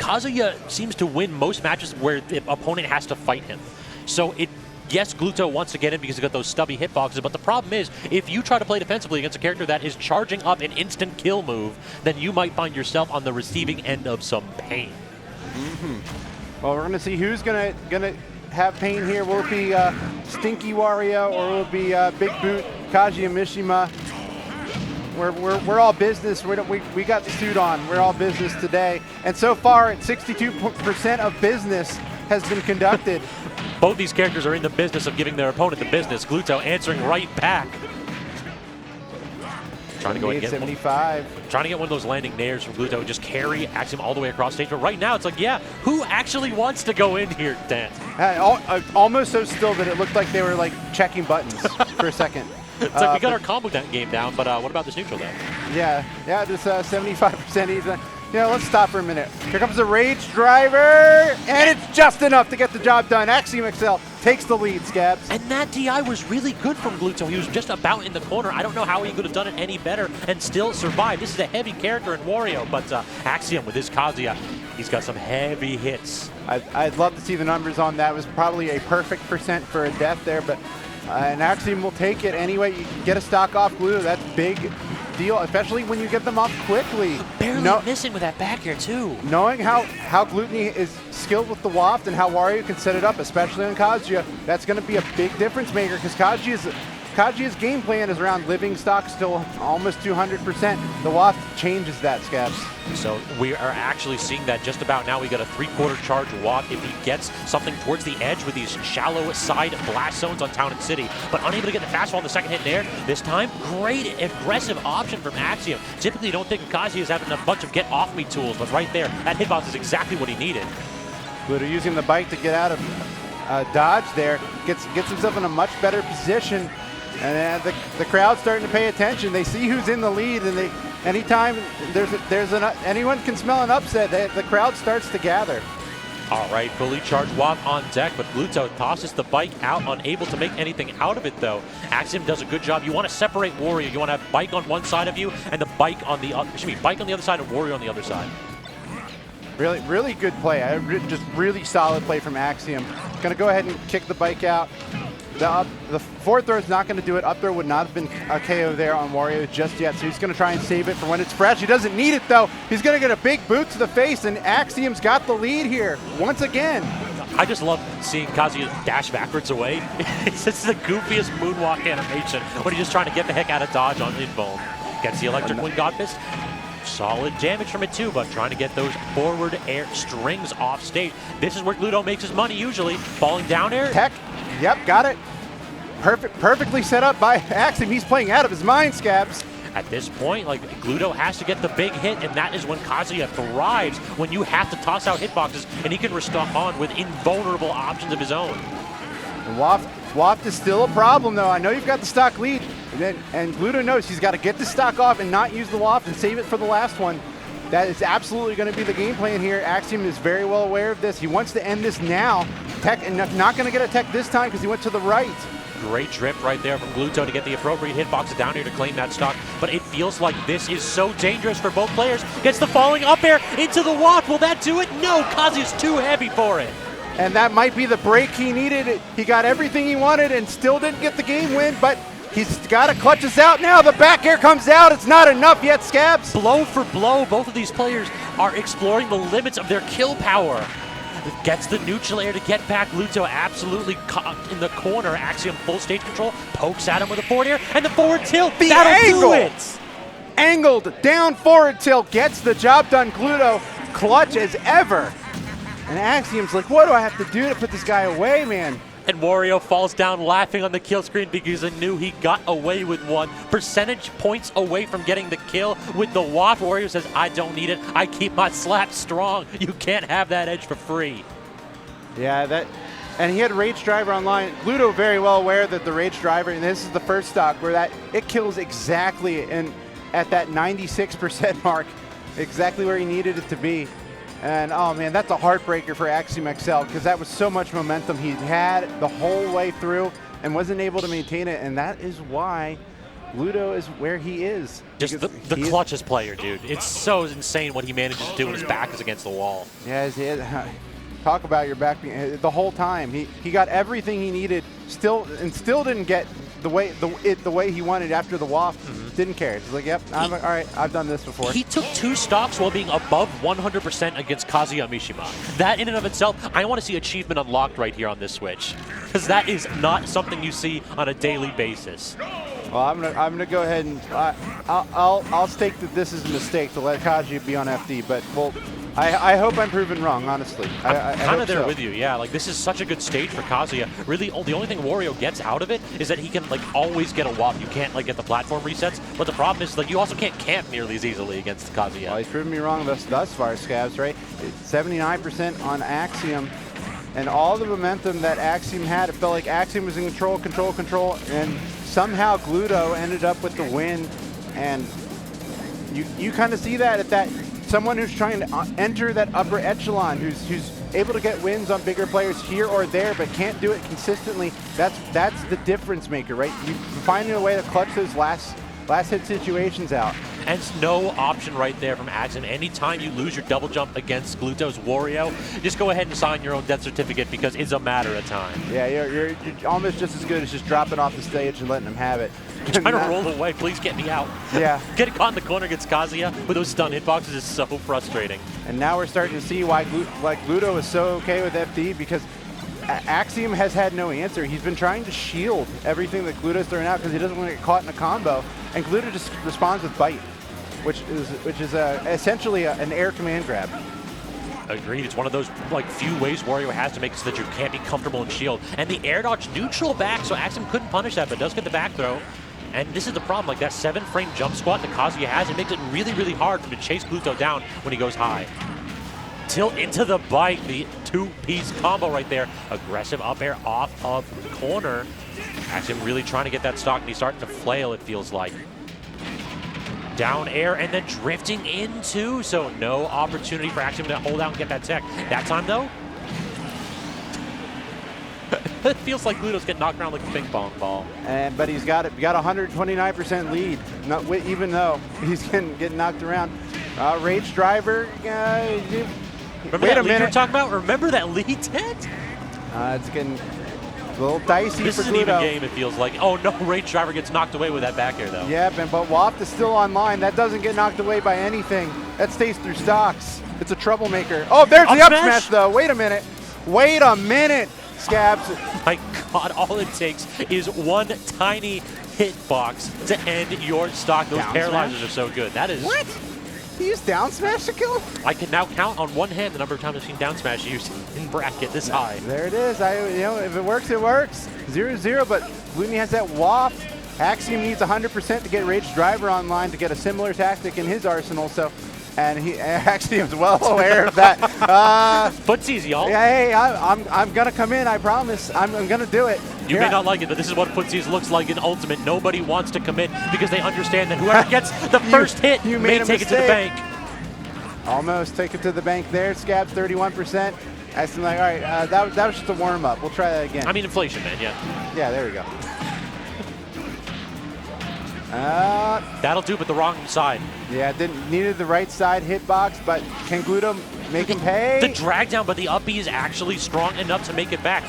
Kazuya seems to win most matches where the opponent has to fight him. So yes, Gluto wants to get in because he's got those stubby hitboxes, but the problem is, if you try to play defensively against a character that is charging up an instant kill move, then you might find yourself on the receiving end of some pain. Well, we're going to see who's going to have pain here. Will it be Stinky Wario, or will it be Big Boot Kazuya Mishima? We're all business. We got the suit on. We're all business today. And so far, 62% of business has been conducted. Both these characters are in the business of giving their opponent the business. Gluto answering right back. Trying to go and get 75. Trying to get one of those landing nairs from Gluto and just carry Axiom all the way across stage. But right now, it's like, yeah, who actually wants to go in here, Dan? Almost so still that it looked like they were like checking buttons for a second. It's like we got our combo game down, but what about this neutral then? Yeah, this 75% easy. Let's stop for a minute. Here comes the Rage Driver, and it's just enough to get the job done. Axiom XL takes the lead, Scabs. And that DI was really good from Gluto. He was just about in the corner. I don't know how he could have done it any better and still survive. This is a heavy character in Wario, but Axiom with his Kazuya, he's got some heavy hits. I'd love to see the numbers on that. It was probably a perfect percent for a death there, but and Axiom will take it anyway. You can get a stock off Gluto. That's big deal, especially when you get them off quickly. Barely missing with that back air too. Knowing how Glutonny is skilled with the Waft and how Wario can set it up, especially on Kazuya, that's going to be a big difference maker, because Kazuya's game plan is around living stock still almost 200%. The Waft changes that, Scabs. So we are actually seeing that just about now. We got a 3/4 charge Waft if he gets something towards the edge with these shallow side blast zones on Town and City, but unable to get the fastball on the second hit there. This time, great aggressive option from Axiom. Typically, you don't think of Kazuya as having a bunch of get-off-me tools, but right there, that hitbox is exactly what he needed. Gluto using the bike to get out of dodge there, gets himself in a much better position, and the crowd's starting to pay attention. They see who's in the lead, and anytime anyone can smell an upset, the crowd starts to gather. All right, fully charged Waft on deck, but Gluto tosses the bike out, unable to make anything out of it though. Axiom does a good job. You want to separate Wario. You want to have bike on one side of you and the bike on the other. Bike on the other side and Wario on the other side. Really good play. Just really solid play from Axiom. Going to go ahead and kick the bike out. The forward throw is not going to do it. Up throw would not have been a KO there on Wario just yet, so he's going to try and save it for when it's fresh. He doesn't need it, though. He's going to get a big boot to the face, and Axiom's got the lead here once again. I just love seeing Kazuya dash backwards away. It's just the goofiest moonwalk animation when he's just trying to get the heck out of dodge on inbound. Gets the electric wind god fist. Solid damage from it too, but trying to get those forward air strings off stage. This is where Gluto makes his money usually. Falling down air. Tech, yep, got it. Perfectly set up by Axiom. He's playing out of his mind, Scabs. At this point, like, Gluto has to get the big hit, and that is when Kazuya thrives, when you have to toss out hitboxes, and he can respond with invulnerable options of his own. And Waft is still a problem, though. I know you've got the stock lead, and Gluto knows he's got to get the stock off and not use the Waft and save it for the last one. That is absolutely going to be the game plan here. Axiom is very well aware of this. He wants to end this now. Tech, and not going to get a tech this time because he went to the right. Great drift right there from Gluto to get the appropriate hitbox down here to claim that stock. But it feels like this is so dangerous for both players. Gets the falling up air into the Waft. Will that do it? No, Kazuya's too heavy for it. And that might be the break he needed. He got everything he wanted and still didn't get the game win, but he's got to clutch us out now. The back air comes out. It's not enough yet, Scabs. Blow for blow, both of these players are exploring the limits of their kill power. Gets the neutral air to get back. Gluto absolutely caught in the corner. Axiom full stage control, pokes at him with a forward air, and the forward tilt. That'll do it. Angled down forward tilt gets the job done. Gluto clutch as ever. And Axiom's like, what do I have to do to put this guy away, man? And Wario falls down laughing on the kill screen because he knew he got away with one. Percentage points away from getting the kill with the Waft. Wario says, I don't need it. I keep my slap strong. You can't have that edge for free. Yeah, and he had Rage Driver online. Gluto very well aware that the Rage Driver, and this is the first stock where it kills exactly at that 96% mark, exactly where he needed it to be. And oh man, that's a heartbreaker for Axiom XL because that was so much momentum he had the whole way through and wasn't able to maintain it, and that is why Gluto is where he is. Just the clutchest player, dude. It's so insane what he manages to do when his back is against the wall. Yeah, talk about your back being, the whole time. He got everything he needed, still didn't get the way he wanted after the Waft. Didn't care. He's like, yep, all right, I've done this before. He took 2 stocks while being above 100% against Kazuya Mishima. That in and of itself, I want to see achievement unlocked right here on this Switch, because that is not something you see on a daily basis. Well, I'm gonna go ahead and I'll stake that this is a mistake to let Kazuya be on FD, but well, I hope I'm proven wrong, honestly. I'm kind of there with you, yeah. Like, this is such a good stage for Kazuya. Really, the only thing Wario gets out of it is that he can, like, always get a Waft. You can't, like, get the platform resets. But the problem is, like, you also can't camp nearly as easily against Kazuya. Well, he's proven me wrong thus far, Scabs, right? 79% on Axiom. And all the momentum that Axiom had, it felt like Axiom was in control, and somehow Gluto ended up with the win. And you kind of see that at that. Someone who's trying to enter that upper echelon, who's able to get wins on bigger players here or there, but can't do it consistently. That's the difference maker, right? You finding a way to clutch those last hit situations out. And it's no option right there from Axiom. Anytime you lose your double jump against Gluto's Wario, just go ahead and sign your own death certificate, because it's a matter of time. Yeah, you're almost just as good as just dropping off the stage and letting him have it. Trying to roll away, please get me out. Yeah. Getting caught in the corner against Kazuya with those stun hitboxes is so frustrating. And now we're starting to see why Gluto is so okay with FD, because Axiom has had no answer. He's been trying to shield everything that Gluto's throwing out because he doesn't want to get caught in a combo, and Gluto just responds with Bite, which is essentially an air command grab. Agreed. It's one of those few ways Wario has to make it so that you can't be comfortable in shield. And the air dodge neutral back, so Axiom couldn't punish that, but does get the back throw. And this is the problem, like that 7-frame jump squat that Kazuya has, it makes it really, really hard for him to chase Gluto down when he goes high. Tilt into the bite, the 2-piece combo right there. Aggressive up air off of the corner. Axiom really trying to get that stock, and he's starting to flail, it feels like. Down air and then drifting into, so no opportunity for Axiom to hold out and get that tech. That time though, it feels like Gluto's getting knocked around like a ping pong ball. But he's got 129% lead, even though he's getting knocked around. Rage Driver, remember that lead you were talking about? Remember that lead, Ted? It's getting a little dicey this for Gluto. This isn't even game, it feels like. Oh no, Rage Driver gets knocked away with that back air though. Yep, but Waft is still online. That doesn't get knocked away by anything. That stays through stocks. It's a troublemaker. Oh, there's the up smash though. Wait a minute. Wait a minute, Scabs. My God, all it takes is one tiny hitbox to end your stock. Those paralyzers are so good. That is... What? He used down smash to kill him? I can now count on one hand the number of times I've seen down smash used in bracket this high. There it is. If it works, it works. 0-0, but Glutonny has that Waft. Axiom needs 100% to get Rage Driver online to get a similar tactic in his arsenal. So, and Axiom's well aware of that. Footsies, y'all. Yeah, hey, I'm gonna come in. I promise. I'm gonna do it. You may not like it, but this is what Footsies looks like in Ultimate. Nobody wants to commit because they understand that whoever gets the first hit may take it to the bank. Almost take it to the bank there. Scabs 31%. Axiom like, all right, that was just a warm up. We'll try that again. I mean, inflation, man. Yeah. Yeah, there we go. That'll do, but the wrong side. Yeah, needed the right side hitbox, but can Gluto make him pay? The drag down, but the up B is actually strong enough to make it back.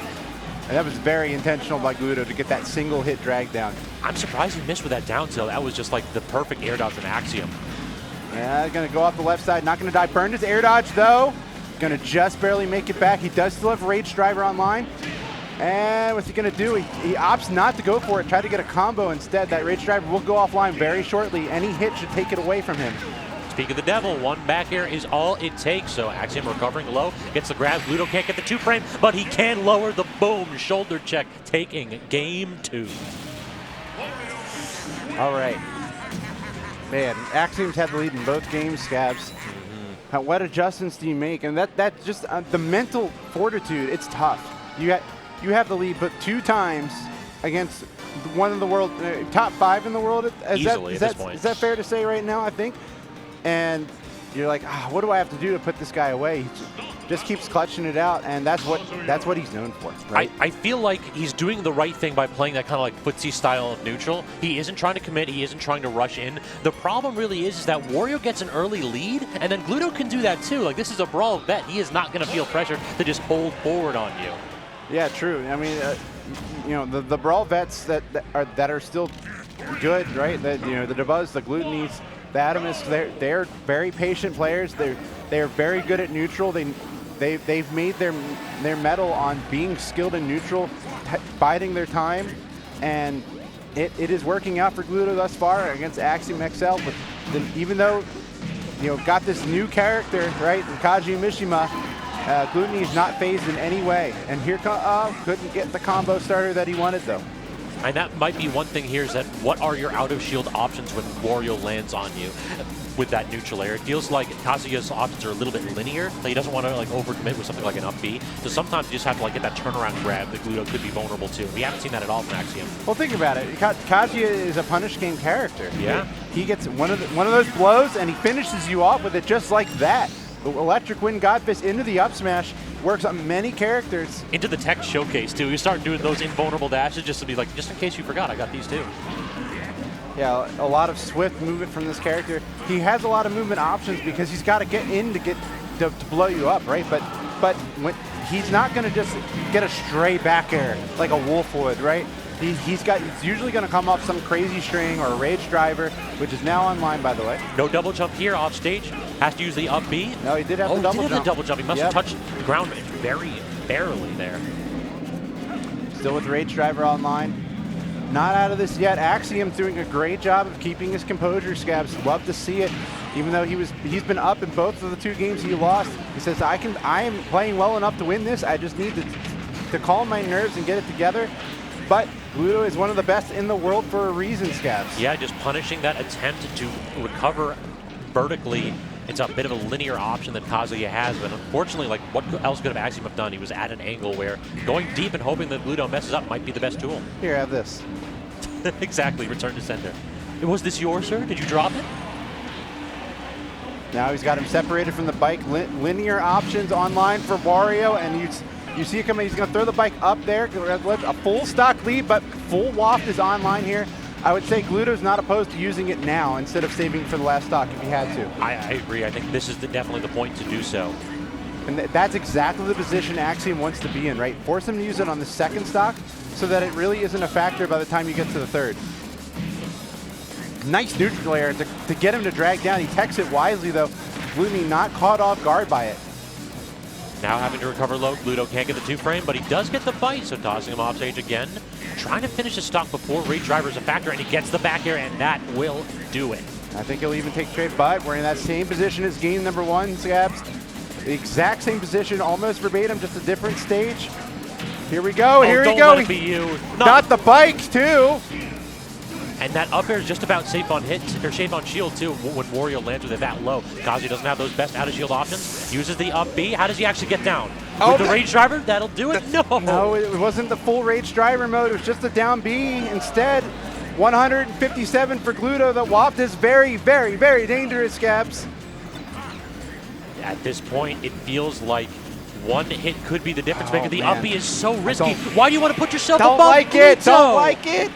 And that was very intentional by Gluto to get that single hit drag down. I'm surprised he missed with that down tilt. That was just like the perfect air dodge from Axiom. Yeah, gonna go off the left side, not gonna die. Burned his air dodge though. Gonna just barely make it back. He does still have Rage Driver online. And what's he gonna do? He opts not to go for it, try to get a combo instead. That Rage Driver will go offline very shortly. Any hit should take it away from him. Speak of the devil, one back air is all it takes. So Axiom recovering low, gets the grab. Gluto can't get the 2-frame, but he can lower the boom. Shoulder check, taking game 2. All right. Man, Axiom's had the lead in both games, Scabs. What adjustments do you make? And that's just the mental fortitude. It's tough. You have the lead, but 2 times against one of the world top 5 in the world. Easily at this point. Is that fair to say right now? I think. And you're like, what do I have to do to put this guy away? He just keeps clutching it out, and that's what he's known for, right? I feel like he's doing the right thing by playing that kind of like footsie style of neutral. He isn't trying to commit. He isn't trying to rush in. The problem really is that Wario gets an early lead, and then Gluto can do that too. Like, this is a brawl vet. He is not going to feel pressure to just hold forward on you. Yeah, true. I mean, you know, the brawl vets that are still good, right? The Debuzz, the Glutonnys, the Atomists, they're very patient players. They're very good at neutral. They've made their mettle on being skilled in neutral, biding their time, and it is working out for Gluto thus far against Axiom XL. But even though, you know, got this new character, right, Kazuya Mishima, Glutonny is not phased in any way. And here couldn't get the combo starter that he wanted though. And that might be one thing here, is that what are your out-of-shield options when Wario lands on you with that neutral air? It feels like Kazuya's options are a little bit linear. Like, he doesn't want to like overcommit with something like an up B. So sometimes you just have to like get that turnaround grab that Gluto could be vulnerable to. We haven't seen that at all from Axiom. Well, think about it. Kazuya is a punish game character. Yeah. He gets one of those blows and he finishes you off with it just like that. The Electric Wind Godfist into the up smash. Works on many characters. Into the tech showcase too. You start doing those invulnerable dashes just to be like, just in case you forgot, I got these too. Yeah, a lot of swift movement from this character. He has a lot of movement options because he's got to get in to blow you up, right? But when, he's not going to just get a stray back air like a Wolf would, right? He's usually going to come off some crazy string or a rage driver, which is now online, by the way. No double jump here off stage. Has to use the up B. No, he did have the double jump. He did have the double jump. He must have touched the ground very barely there. Still with rage driver online. Not out of this yet. Axiom's doing a great job of keeping his composure, Scabs. Love to see it. Even though he's been up in both of the 2 games he lost. He says, I am playing well enough to win this. I just need to calm my nerves and get it together. But Gluto is one of the best in the world for a reason, Scabs. Yeah, just punishing that attempt to recover vertically. It's a bit of a linear option that Kazuya has, but unfortunately, like, what else could have Axiom have done? He was at an angle where going deep and hoping that Gluto messes up might be the best tool. Here, have this. Exactly, return to sender. Was this yours, sir? Did you drop it? Now he's got him separated from the bike. Linear options online for Wario, and you see it coming. He's going to throw the bike up there. A full stock lead, but full Waft is online here. I would say Gluto's not opposed to using it now instead of saving it for the last stock if he had to. I agree. I think this is definitely the point to do so. And that's exactly the position Axiom wants to be in, right? Force him to use it on the second stock so that it really isn't a factor by the time you get to the third. Nice neutral air to get him to drag down. He techs it wisely, though. Glutonny not caught off guard by it. Now having to recover low, Gluto can't get the 2-frame, but he does get the bite, so tossing him off stage again. Trying to finish his stock before rage driver is a factor, and he gets the back air, and that will do it. I think he'll even take trade, but we're in that same position as game number 1, Scabs. The exact same position, almost verbatim, just a different stage. Here we go, here we go. Let it be you. Not the bike, too. And that up air is just about safe on hit, or safe on shield too, when Wario lands with it that low. Kazuya doesn't have those best out of shield options. Uses the up B. How does he actually get down? With the rage driver? That'll do it? No. No, it wasn't the full rage driver mode. It was just the down B. Instead, 157 for Gluto. The Waft is very, very, very dangerous, Scabs. At this point, it feels like one hit could be the difference maker. The man. up B is so risky. Why do you want to put yourself Don't above like it. Gluto? Don't like it.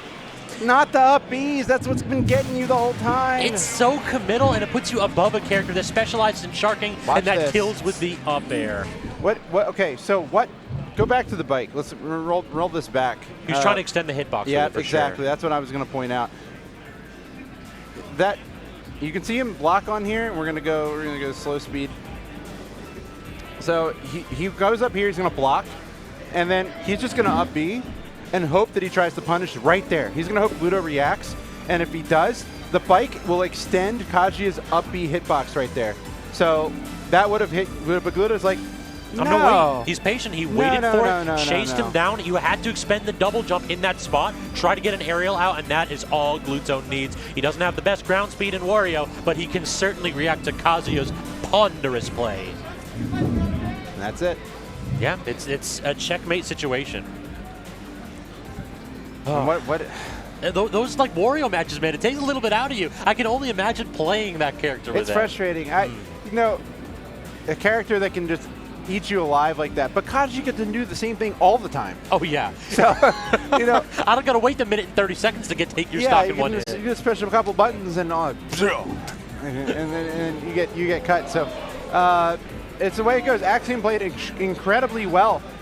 Not the up Bs. That's what's been getting you the whole time. It's so committal, and it puts you above a character that specializes in sharking and that kills with the up air. Okay, so what? Go back to the bike. Let's roll this back. He was trying to extend the hitbox. Yeah, for exactly. Sure. That's what I was going to point out. That you can see him block on here. We're gonna go slow speed. So he goes up here. He's going to block, and then he's just going to up B and hope that he tries to punish right there. He's going to hope Gluto reacts, and if he does, the bike will extend Kazuya's up B hitbox right there. So that would have hit Gluto, but Gluto's like, no. He's patient. He waited for it, chased him down. You had to expend the double jump in that spot, try to get an aerial out, and that is all Gluto needs. He doesn't have the best ground speed in Wario, but he can certainly react to Kazuya's ponderous play. And that's it. Yeah, it's a checkmate situation. What? Those like Wario matches, man, it takes a little bit out of you. I can only imagine playing that character with It's frustrating. you know, a character that can just eat you alive like that. But Kazuya gets to do the same thing all the time. Oh, yeah. So, you know. I don't got to wait the minute and 30 seconds to take your yeah, stock in one hit. You just push a couple buttons and and you get cut. So it's the way it goes. Axiom played incredibly well